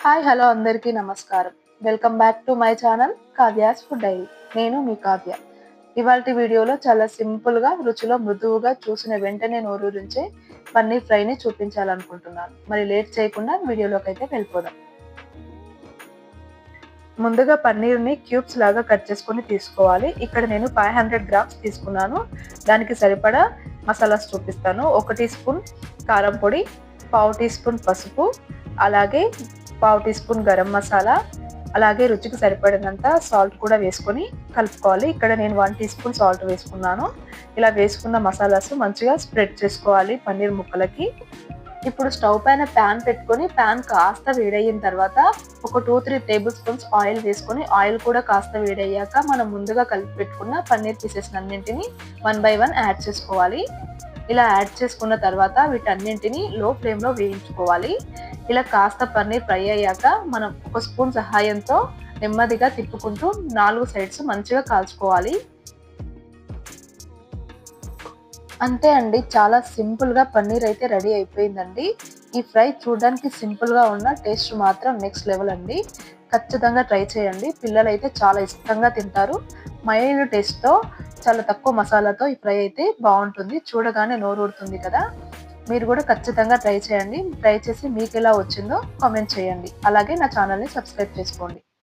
Hi hello అందరికీ నమస్కారం. Welcome back to my channel Kavya's food diary. నేను మీ కావ్య. ఇవాల్టి వీడియోలో చాలా సింపుల్‌గా, రుచిలో మృదువుగా చూసిన వెంటనే నోరూరించే పన్నీర్ ఫ్రైని చూపించాలనుకుంటున్నాను. మరి లేట్ చేయకుండా వీడియోలోకైతే వెళ్ళిపోదాం. ముందుగా పన్నీర్‌ని క్యూబ్స్ లాగా కట్ చేసుకొని తీసుకోవాలి. ఇక్కడ నేను 500 గ్రామ్స్ తీసుకున్నాను. దానికి సరిపడా మసాలాస్ చూపిస్తాను. 1 టీ స్పూన్ కారం పొడి, పావు టీ స్పూన్ పసుపు, అలాగే పావు టీ స్పూన్ గరం మసాలా, అలాగే రుచికి సరిపడినంత సాల్ట్ కూడా వేసుకొని కలుపుకోవాలి. ఇక్కడ నేను 1 టీ స్పూన్ సాల్ట్ వేసుకున్నాను. ఇలా వేసుకున్న మసాలాస్ మంచిగా స్ప్రెడ్ చేసుకోవాలి పన్నీర్ ముక్కలకి. ఇప్పుడు స్టవ్ పైన ప్యాన్ పెట్టుకొని ప్యాన్ కాస్త వేడయిన తర్వాత ఒక 2-3 టేబుల్ స్పూన్స్ ఆయిల్ వేసుకొని ఆయిల్ కూడా కాస్త వేడయ్యాక మనం ముందుగా కలిపి పెట్టుకున్న పన్నీర్ పీసెస్ అన్నింటినీ 1 బై 1 యాడ్ చేసుకోవాలి. ఇలా యాడ్ చేసుకున్న తర్వాత వీటన్నింటినీ లో ఫ్లేమ్లో వేయించుకోవాలి. ఇలా కాస్త పన్నీర్ ఫ్రై అయ్యాక మనం ఒక స్పూన్ సహాయంతో నెమ్మదిగా తిప్పుకుంటూ 4 సైడ్స్ మంచిగా కాల్చుకోవాలి. అంతే అండి, చాలా సింపుల్గా పన్నీర్ అయితే రెడీ అయిపోయిందండి. ఈ ఫ్రై చూడడానికి సింపుల్గా ఉన్న టేస్ట్ మాత్రం నెక్స్ట్ లెవెల్ అండి. ఖచ్చితంగా ట్రై చేయండి. పిల్లలైతే చాలా ఇష్టంగా తింటారు. మైల్డ్ టేస్ట్తో, చాలా తక్కువ మసాలాతో ఈ ఫ్రై అయితే బాగుంటుంది. చూడగానే నోరూరుతుంది కదా. మీరు కూడా ఖచ్చితంగా ట్రై చేయండి. ట్రై చేసి మీకు ఎలా వచ్చిందో కామెంట్ చేయండి. అలాగే నా ఛానల్ని సబ్స్క్రైబ్ చేసుకోండి.